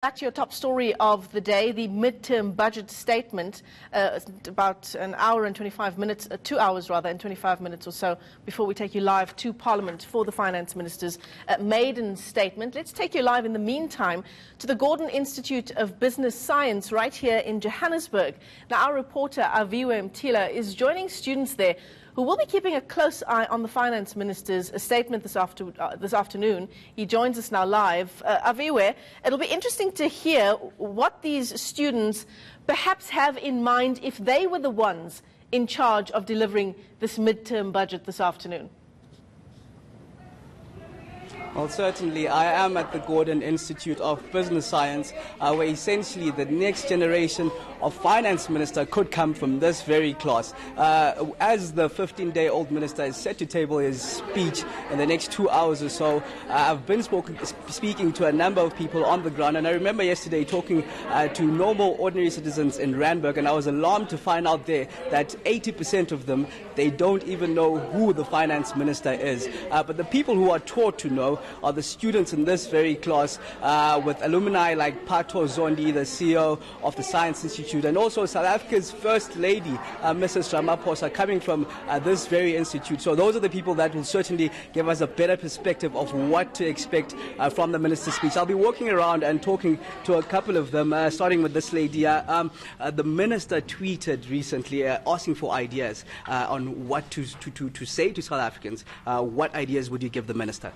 Back to your top story of the day, the midterm budget statement, about an hour and 25 minutes, 2 hours rather, and 25 minutes or so before we take you live to Parliament for the Finance Minister's maiden statement. Let's take you live in the meantime to the Gordon Institute of Business Science right here in Johannesburg. Now, our reporter Aviwe Mtila is joining students there who will be keeping a close eye on the Finance Minister's statement this afternoon. He joins us now live. Aviwe, it'll be interesting to hear what these students perhaps have in mind if they were the ones in charge of delivering this midterm budget this afternoon. Well, certainly, I am at the Gordon Institute of Business Science, where essentially the next generation of finance minister could come from this very class. As the 15-day-old minister is set to table his speech in the next 2 hours or so, I've been speaking to a number of people on the ground, and I remember yesterday talking to normal, ordinary citizens in Randburg, and I was alarmed to find out there that 80% of them, they don't even know who the finance minister is. But the people who are taught to know are the students in this very class, with alumni like Pato Zondi, the CEO of the Science Institute, and also South Africa's First Lady, Mrs. Ramaphosa, coming from this very institute. So those are the people that will certainly give us a better perspective of what to expect from the minister's speech. I'll be walking around and talking to a couple of them, starting with this lady. The minister tweeted recently asking for ideas on what to say to South Africans. What ideas would you give the minister?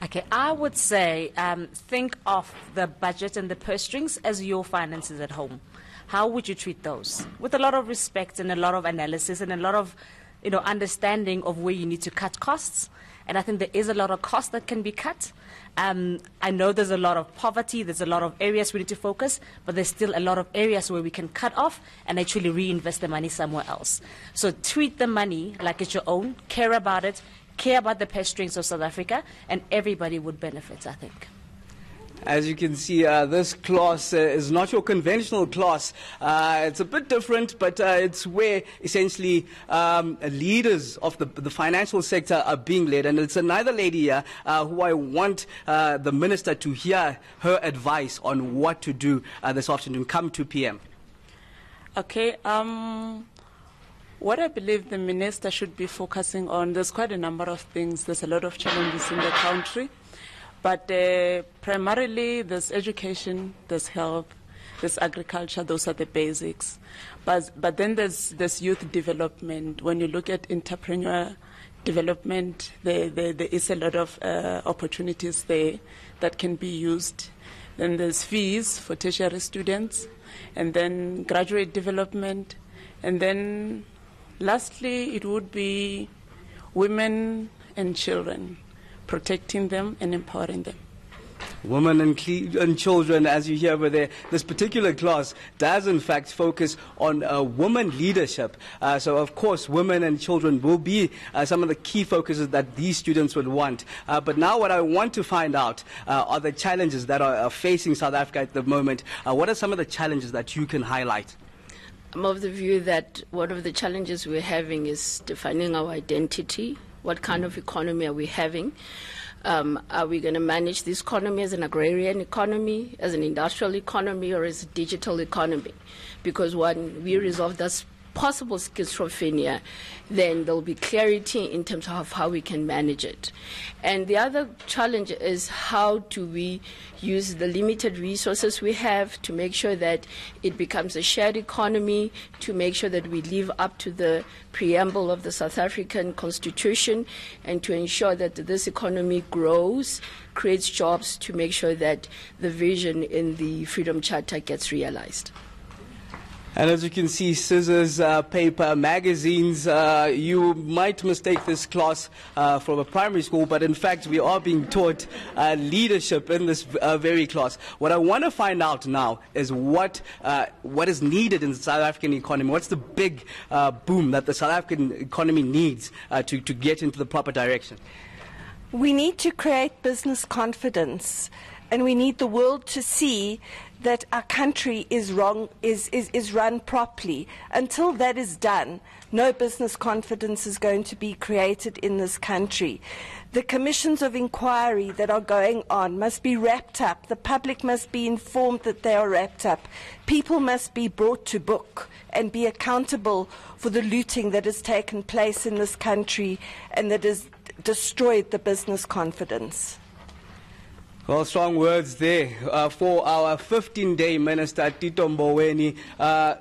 Okay, I would say think of the budget and the purse strings as your finances at home. How would you treat those? With a lot of respect and a lot of analysis and a lot of understanding of where you need to cut costs. And I think there is a lot of cost that can be cut. I know there's a lot of poverty, there's a lot of areas we need to focus, but there's still a lot of areas where we can cut off and actually reinvest the money somewhere else. So treat the money like it's your own, care about it, care about the purse strings of South Africa, and everybody would benefit, I think. As you can see, this class is not your conventional class. It's a bit different, but it's where essentially leaders of the financial sector are being led. And it's another lady here who I want the minister to hear her advice on what to do this afternoon, come 2 p.m. Okay. What I believe the minister should be focusing on, there's quite a number of things. There's a lot of challenges in the country. But primarily, there's education, there's health, there's agriculture. Those are the basics. But then there's youth development. When you look at entrepreneur development, there is a lot of opportunities there that can be used. Then there's fees for tertiary students, and then graduate development, and then lastly, it would be women and children, protecting them and empowering them. Women and children, as you hear over there, this particular class does in fact focus on women leadership. So of course women and children will be some of the key focuses that these students would want. But now what I want to find out are the challenges that are facing South Africa at the moment. What are some of the challenges that you can highlight? I'm of the view that one of the challenges we're having is defining our identity. What kind of economy are we having? Are we going to manage this economy as an agrarian economy, as an industrial economy, or as a digital economy? Because when we resolve this possible schizophrenia, then there will be clarity in terms of how we can manage it. And the other challenge is how do we use the limited resources we have to make sure that it becomes a shared economy, to make sure that we live up to the preamble of the South African Constitution, and to ensure that this economy grows, creates jobs, to make sure that the vision in the Freedom Charter gets realized. And as you can see, scissors, paper, magazines, you might mistake this class from a primary school, but in fact we are being taught leadership in this very class. What I want to find out now is what is needed in the South African economy. What's the big boom that the South African economy needs to get into the proper direction? We need to create business confidence. and we need the world to see that our country is run properly. Until that is done, no business confidence is going to be created in this country. The commissions of inquiry that are going on must be wrapped up. The public must be informed that they are wrapped up. People must be brought to book and be accountable for the looting that has taken place in this country and that has destroyed the business confidence. Well, strong words there for our 15-day minister, Tito Mboweni.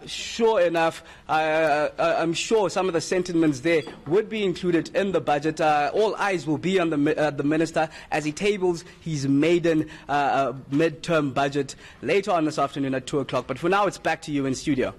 Sure enough, I'm sure some of the sentiments there would be included in the budget. All eyes will be on the minister as he tables his maiden midterm budget later on this afternoon at 2 o'clock. But for now, it's back to you in studio.